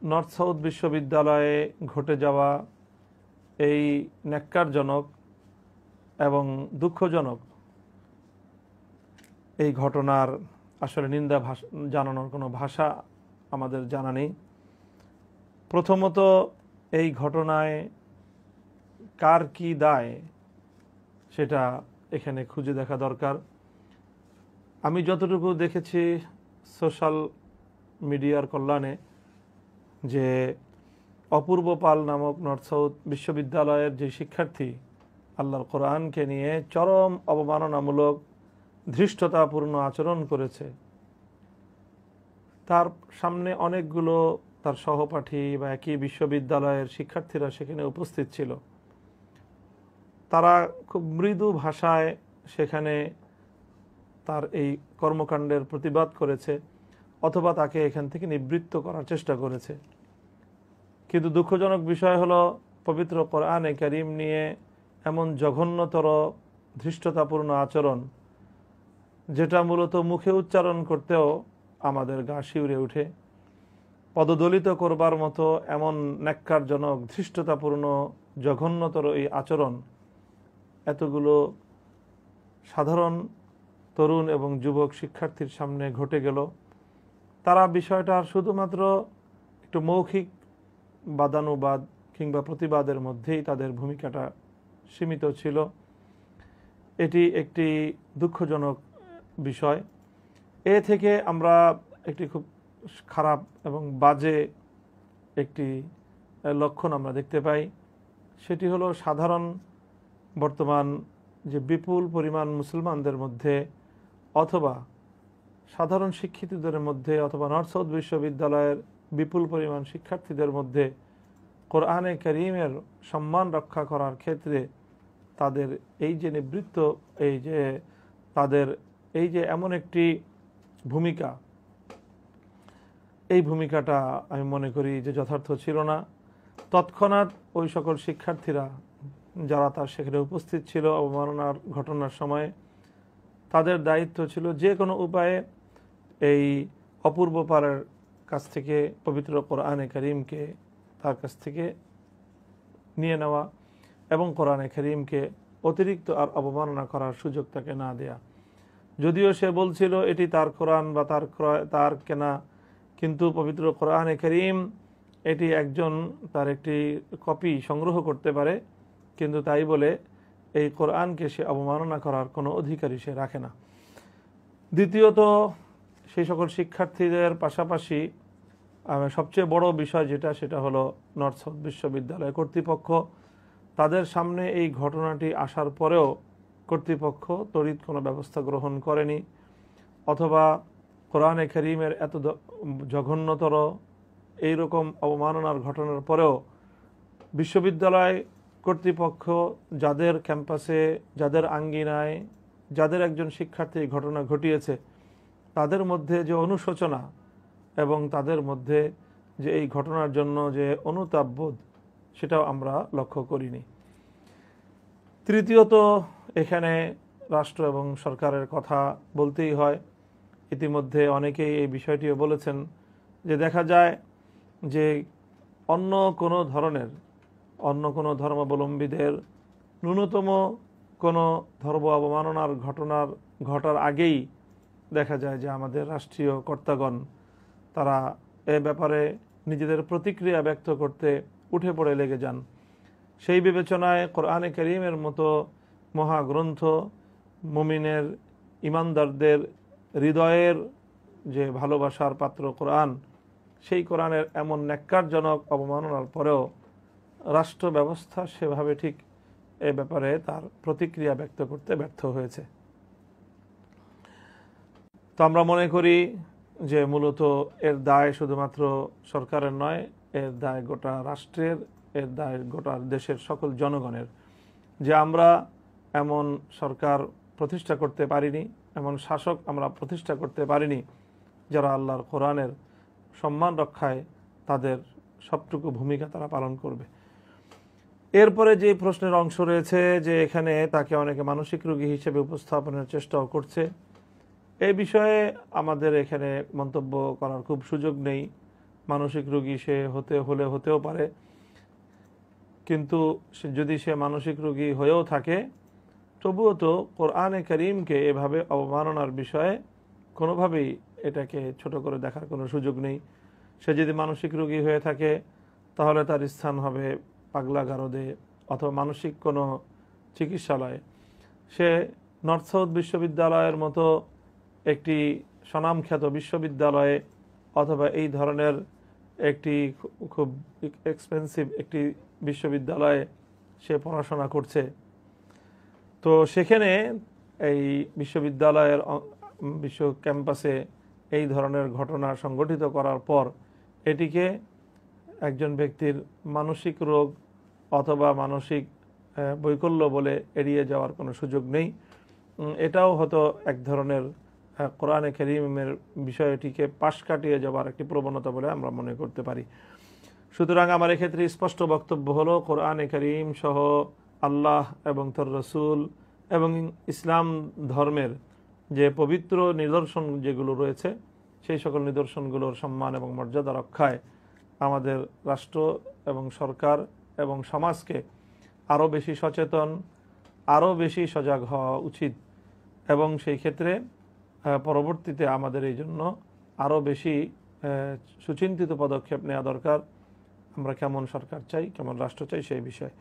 North south বিশ্ববিদ্যালয়ে ঘটে যাওয়া এই ন্যাক্কারজনক এবং দুঃখজনক এই ঘটনার আসলে নিন্দা জানানোর কোনো ভাষা আমাদের জানা নেই। প্রথমত, এই ঘটনায় কার কি দায় সেটা এখানে খুঁজে দেখা দরকার। আমি যতটুকু দেখেছি সোশ্যাল মিডিয়ার কল্যাণে, যে অপূর্ব পাল নামক নর্থ সাউথ বিশ্ববিদ্যালয়ের যে শিক্ষার্থী আল্লাহর কোরআনকে নিয়ে চরম অবমাননামূলক ধৃষ্টতাপূর্ণ আচরণ করেছে, তার সামনে অনেকগুলো তার সহপাঠী বা একই বিশ্ববিদ্যালয়ের শিক্ষার্থীরা সেখানে উপস্থিত ছিল। তারা খুব মৃদু ভাষায় সেখানে তার এই কর্মকাণ্ডের প্রতিবাদ করেছে অথবা তাকে এখান থেকে নিবৃত্ত করার চেষ্টা করেছে। কিন্তু দুঃখজনক বিষয় হলো, পবিত্র কোরআনে কারীম নিয়ে এমন জঘন্যতর ধৃষ্টতাপূর্ণ আচরণ, যেটা মূলত মুখে উচ্চারণ করতেও আমাদের গা শিউরে উঠে, পদদলিত করবার মতো এমন ন্যাক্কারজনক ধৃষ্টতাপূর্ণ জঘন্যতর এই আচরণ এতগুলো সাধারণ তরুণ এবং যুবক শিক্ষার্থীর সামনে ঘটে গেল। তারা বিষয়টার শুধুমাত্র একটু মৌখিক বাদানুবাদ কিংবা প্রতিবাদের মধ্যেই তাদের ভূমিকাটা সীমিত ছিল। এটি একটি দুঃখজনক বিষয়। এ থেকে আমরা একটি খুব খারাপ এবং বাজে একটি লক্ষণ আমরা দেখতে পাই। সেটি হলো সাধারণ বর্তমান যে বিপুল পরিমাণ মুসলমানদের মধ্যে অথবা সাধারণ শিক্ষিতদের মধ্যে অথবা নর্থ সাউথ বিশ্ববিদ্যালয়ের বিপুল পরিমাণ শিক্ষার্থীদের মধ্যে কোরআনে কারীমের সম্মান রক্ষা করার ক্ষেত্রে তাদের এই যে নিবৃত্ত, এই যে তাদের এই যে এমন একটি ভূমিকা, এই ভূমিকাটা আমি মনে করি যে যথার্থ ছিল না। তৎক্ষণাৎ ওই সকল শিক্ষার্থীরা যারা তার সেখানে উপস্থিত ছিল অবমাননার ঘটনার সময়, তাদের দায়িত্ব ছিল যে কোনো উপায়ে এই অপূর্ব পারের কাছ থেকে পবিত্র কোরআনে কারীমকে তার কাছ থেকে নিয়ে নেওয়া এবং কোরআনে কারীমকে অতিরিক্ত আর অবমাননা করার সুযোগ তাকে না দেয়া। যদিও সে বলছিল এটি তার কোরআন বা তার কেনা, কিন্তু পবিত্র কোরআনে কারীম এটি একজন তার একটি কপি সংগ্রহ করতে পারে, কিন্তু তাই বলে এই কোরআনকে সে অবমাননা করার কোনো অধিকারই সে রাখে না। দ্বিতীয়ত, সেই সকল শিক্ষার্থীদের পাশাপাশি সবচেয়ে বড় বিষয় সেটা হলো নর্থ সাউথ বিশ্ববিদ্যালয় কর্তৃপক্ষ। তাদের সামনে এই ঘটনাটি আসার পরেও কর্তৃপক্ষ তড়িৎ কোনো ব্যবস্থা গ্রহণ করেনি, অথবা কোরআনে কারীমের এত জঘন্যতর এইরকম অবমাননার ঘটনার পরেও বিশ্ববিদ্যালয় কর্তৃপক্ষ যাদের ক্যাম্পাসে, যাদের আঙ্গিনায়, যাদের একজন শিক্ষার্থী ঘটনা ঘটিয়েছে, তাদের মধ্যে যে অনুশোচনা এবং তাদের মধ্যে যে এই ঘটনার জন্য যে অনুতাপবোধ, সেটাও আমরা লক্ষ্য করিনি। তৃতীয়ত, এখানে রাষ্ট্র এবং সরকারের কথা বলতেই হয়। ইতিমধ্যে অনেকেই এই বিষয়টিও বলেছেন যে দেখা যায় যে অন্য কোনো ধর্মাবলম্বীদের ন্যূনতম কোনো ধর্ম অবমাননার ঘটার আগেই দেখা যায় যে আমাদের রাষ্ট্রীয় কর্তাগণ তারা এ ব্যাপারে নিজেদের প্রতিক্রিয়া ব্যক্ত করতে উঠে পড়ে লেগে যান। সেই বিবেচনায় কোরআনে কারীমের মতো মহাগ্রন্থ, মুমিনের ইমানদারদের হৃদয়ের যে ভালোবাসার পাত্র কোরআন, সেই কোরআনের এমন ন্যাক্কারজনক অবমাননার পরেও রাষ্ট্র ব্যবস্থা সেভাবে ঠিক এ ব্যাপারে তার প্রতিক্রিয়া ব্যক্ত করতে ব্যর্থ হয়েছে। তো আমরা মনে করি যে মূলত এর দায় শুধুমাত্র সরকারের নয়, এর দায় গোটা রাষ্ট্রের, এর দায় গোটা দেশের সকল জনগণের, যে আমরা এমন সরকার প্রতিষ্ঠা করতে পারিনি, এমন শাসক আমরা প্রতিষ্ঠা করতে পারিনি যারা আল্লাহর কোরআনের সম্মান রক্ষায় তাদের সবটুকু ভূমিকা তারা পালন করবে। এরপরে যে প্রশ্নের অংশ রয়েছে যে এখানে তাকে অনেকে মানসিক রোগী হিসেবে উপস্থাপনের চেষ্টাও করছে, এই বিষয়ে আমাদের এখানে মন্তব্য করার খুব সুযোগ নেই। মানসিক রোগী সে হতেও পারে, কিন্তু যদি সে মানসিক রোগী হয়েও থাকে তবুও তো কোরআনে কারীমকে এভাবে অবমাননার বিষয়ে কোনোভাবেই এটাকে ছোট করে দেখার কোনো সুযোগ নেই। সে যদি মানসিক রোগী হয়ে থাকে তাহলে তার স্থান হবে পাগলাগারদে অথবা মানসিক কোনো চিকিৎসালয়ে। সে নর্থ সাউথ বিশ্ববিদ্যালয়ের মতো একটি স্বনামখ্যাত বিশ্ববিদ্যালয়ে অথবা এই ধরনের একটি খুব এক্সপেন্সিভ একটি বিশ্ববিদ্যালয়ে সে পড়াশোনা করছে, তো সেখানে এই বিশ্ববিদ্যালয়ের বিশ্ব ক্যাম্পাসে এই ধরনের ঘটনা সংঘটিত করার পর এটিকে একজন ব্যক্তির মানসিক রোগ অথবা মানসিক বৈকল্য বলে এড়িয়ে যাওয়ার কোনো সুযোগ নেই। এটাও হয়তো এক ধরনের কোরআনে কারীমের বিষয়টিকে পাশ কাটিয়ে যাওয়ার একটি প্রবণতা বলে আমরা মনে করতে পারি। সুতরাং আমার এক্ষেত্রে স্পষ্ট বক্তব্য হলো, কোরআনে কারীম সহ আল্লাহ এবং তার রসুল এবং ইসলাম ধর্মের যে পবিত্র নিদর্শন যেগুলো রয়েছে সেই সকল নিদর্শনগুলোর সম্মান এবং মর্যাদা রক্ষায় আমাদের রাষ্ট্র এবং সরকার এবং সমাজকে আরও বেশি সচেতন, আরও বেশি সজাগ হওয়া উচিত এবং সেই ক্ষেত্রে পরবর্তীতে আমাদের এই জন্য আরও বেশি সুচিন্তিত পদক্ষেপ নেওয়া দরকার। আমরা কেমন সরকার চাই, কেমন রাষ্ট্র চাই সেই বিষয়ে।